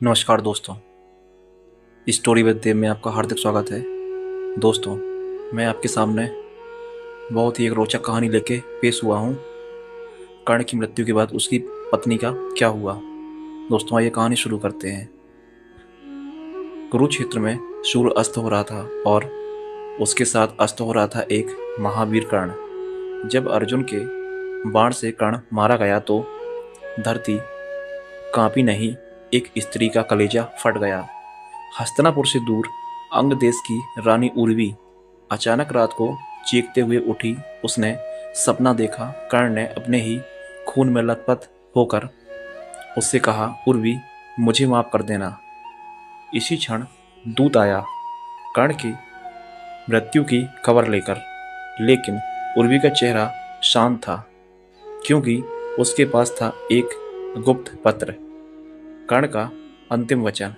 नमस्कार दोस्तों। Story with देव में आपका हार्दिक स्वागत है। दोस्तों, मैं आपके सामने बहुत ही एक रोचक कहानी लेके पेश हुआ हूँ। कर्ण की मृत्यु के बाद उसकी पत्नी का क्या हुआ। दोस्तों, आइए कहानी शुरू करते हैं। कुरुक्षेत्र में सूर्य अस्त हो रहा था और उसके साथ अस्त हो रहा था एक महावीर कर्ण। जब अर्जुन के बाण से कर्ण मारा गया तो धरती कांपी नहीं, एक स्त्री का कलेजा फट गया। हस्तिनापुर से दूर अंग देश की रानी उर्वी अचानक रात को चीखते हुए उठी। उसने सपना देखा। कर्ण ने अपने ही खून में लथपथ होकर उससे कहा, उर्वी, मुझे माफ कर देना। इसी क्षण दूत आया कर्ण की मृत्यु की खबर लेकर, लेकिन उर्वी का चेहरा शांत था क्योंकि उसके पास था एक गुप्त पत्र। कर्ण का अंतिम वचन।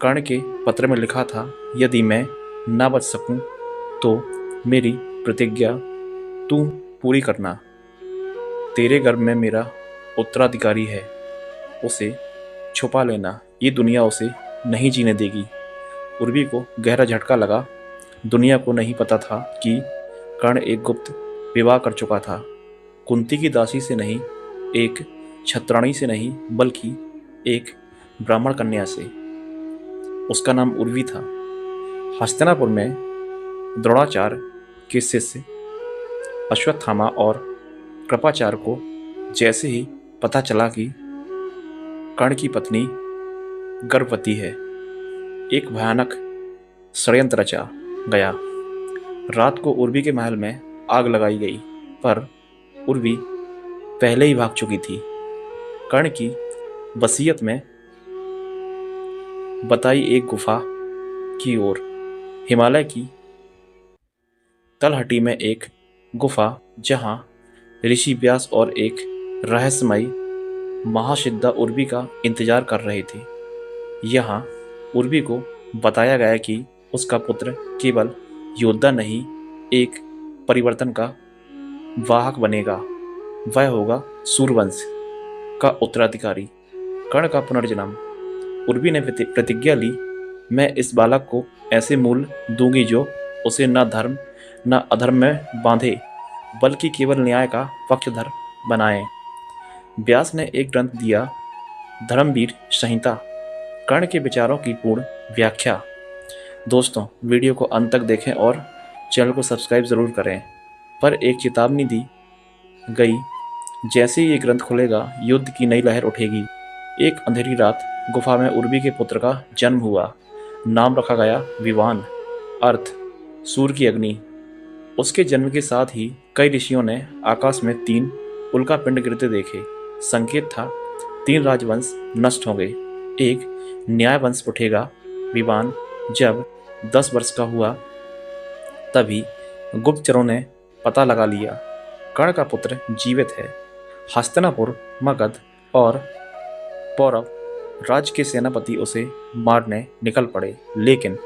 कर्ण के पत्र में लिखा था, यदि मैं न बच सकूं तो मेरी प्रतिज्ञा तू पूरी करना। तेरे गर्भ में मेरा उत्तराधिकारी है, उसे छुपा लेना, ये दुनिया उसे नहीं जीने देगी। उर्वी को गहरा झटका लगा। दुनिया को नहीं पता था कि कर्ण एक गुप्त विवाह कर चुका था। कुंती की दासी से नहीं, एक छत्राणी से नहीं, बल्कि एक ब्राह्मण कन्या से। उसका नाम उर्वी था। हस्तिनापुर में द्रोणाचार्य के शिष्य अश्वत्थामा और कृपाचार्य को जैसे ही पता चला कि कर्ण की पत्नी गर्भवती है, एक भयानक षड्यंत्र रचा गया। रात को उर्वी के महल में आग लगाई गई, पर उर्वी पहले ही भाग चुकी थी। कर्ण की वसीयत में बताई एक गुफा की ओर, हिमालय की तलहटी में एक गुफा, जहां ऋषि व्यास और एक रहस्यमयी महासिद्धा उर्वी का इंतजार कर रहे थे। यहाँ उर्वी को बताया गया कि उसका पुत्र केवल योद्धा नहीं, एक परिवर्तन का वाहक बनेगा। वह होगा सूर्यवंश का उत्तराधिकारी, कर्ण का पुनर्जन्म। उर्वी ने प्रतिज्ञा ली, मैं इस बालक को ऐसे मूल दूंगी जो उसे न धर्म न अधर्म में बांधे, बल्कि केवल न्याय का पक्षधर बनाए। व्यास ने एक ग्रंथ दिया, धर्मवीर संहिता, कर्ण के विचारों की पूर्ण व्याख्या। दोस्तों, वीडियो को अंत तक देखें और चैनल को सब्सक्राइब जरूर करें। पर एक चेतावनी दी गई, जैसे ही ये ग्रंथ खुलेगा युद्ध की नई लहर उठेगी। एक अंधेरी रात गुफा में उर्वी के पुत्र का जन्म हुआ। नाम रखा गया विवान, अर्थ सूर्य की अग्नि। उसके जन्म के साथ ही कई ऋषियों ने आकाश में 3 उल्का पिंड गिरते देखे। संकेत था 3 राजवंश नष्ट होंगे, एक न्याय वंश उठेगा। विवान जब 10 वर्ष का हुआ तभी गुप्तचरों ने पता लगा लिया, कर्ण का पुत्र जीवित है। हस्तिनापुर, मगध और पौरव राज्य के सेनापति उसे मारने निकल पड़े, लेकिन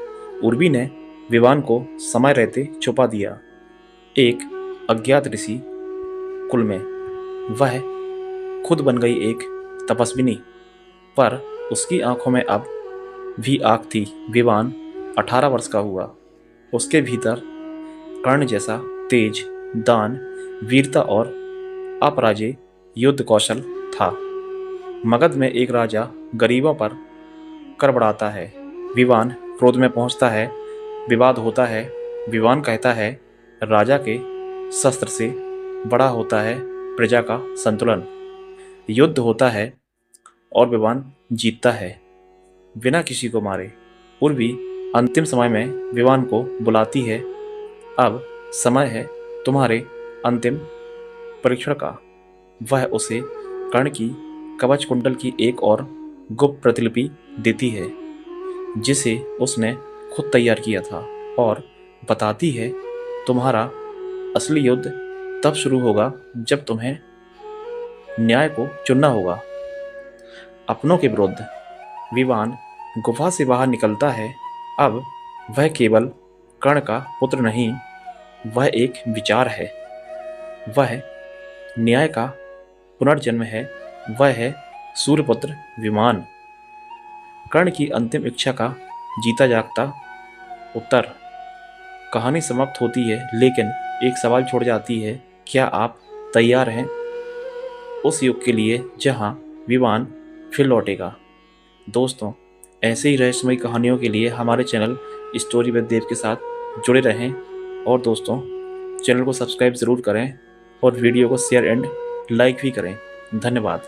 उर्वी ने विवान को समय रहते छुपा दिया। एक अज्ञात ऋषि कुल में वह खुद बन गई एक तपस्विनी, पर उसकी आंखों में अब भी आग थी। विवान 18 वर्ष का हुआ। उसके भीतर कर्ण जैसा तेज, दान, वीरता और अपराजेय युद्ध कौशल था। मगध में एक राजा गरीबों पर कर बढ़ाता है। विवान क्रोध में पहुंचता है, विवाद होता है। विवान कहता है, राजा के शस्त्र से बड़ा होता है प्रजा का संतुलन। युद्ध होता है और विवान जीतता है बिना किसी को मारे। उर्वी अंतिम समय में विवान को बुलाती है, अब समय है तुम्हारे अंतिम परीक्षण का। वह उसे कर्ण की कवच कुंडल की एक और गुप्त प्रतिलिपि देती है, जिसे उसने खुद तैयार किया था, और बताती है, तुम्हारा असली युद्ध तब शुरू होगा जब तुम्हें न्याय को चुनना होगा अपनों के विरुद्ध। विवान गुफा से बाहर निकलता है। अब वह केवल कर्ण का पुत्र नहीं, वह एक विचार है, वह न्याय का पुनर्जन्म है, वह है सूर्यपुत्र विमान। कर्ण की अंतिम इच्छा का जीता जागता उत्तर। कहानी समाप्त होती है लेकिन एक सवाल छोड़ जाती है, क्या आप तैयार हैं उस युग के लिए जहां विमान फिर लौटेगा? दोस्तों, ऐसे ही रहस्यमयी कहानियों के लिए हमारे चैनल स्टोरी विद देव के साथ जुड़े रहें। और दोस्तों, चैनल को सब्सक्राइब ज़रूर करें और वीडियो को शेयर एंड लाइक भी करें। धन्यवाद।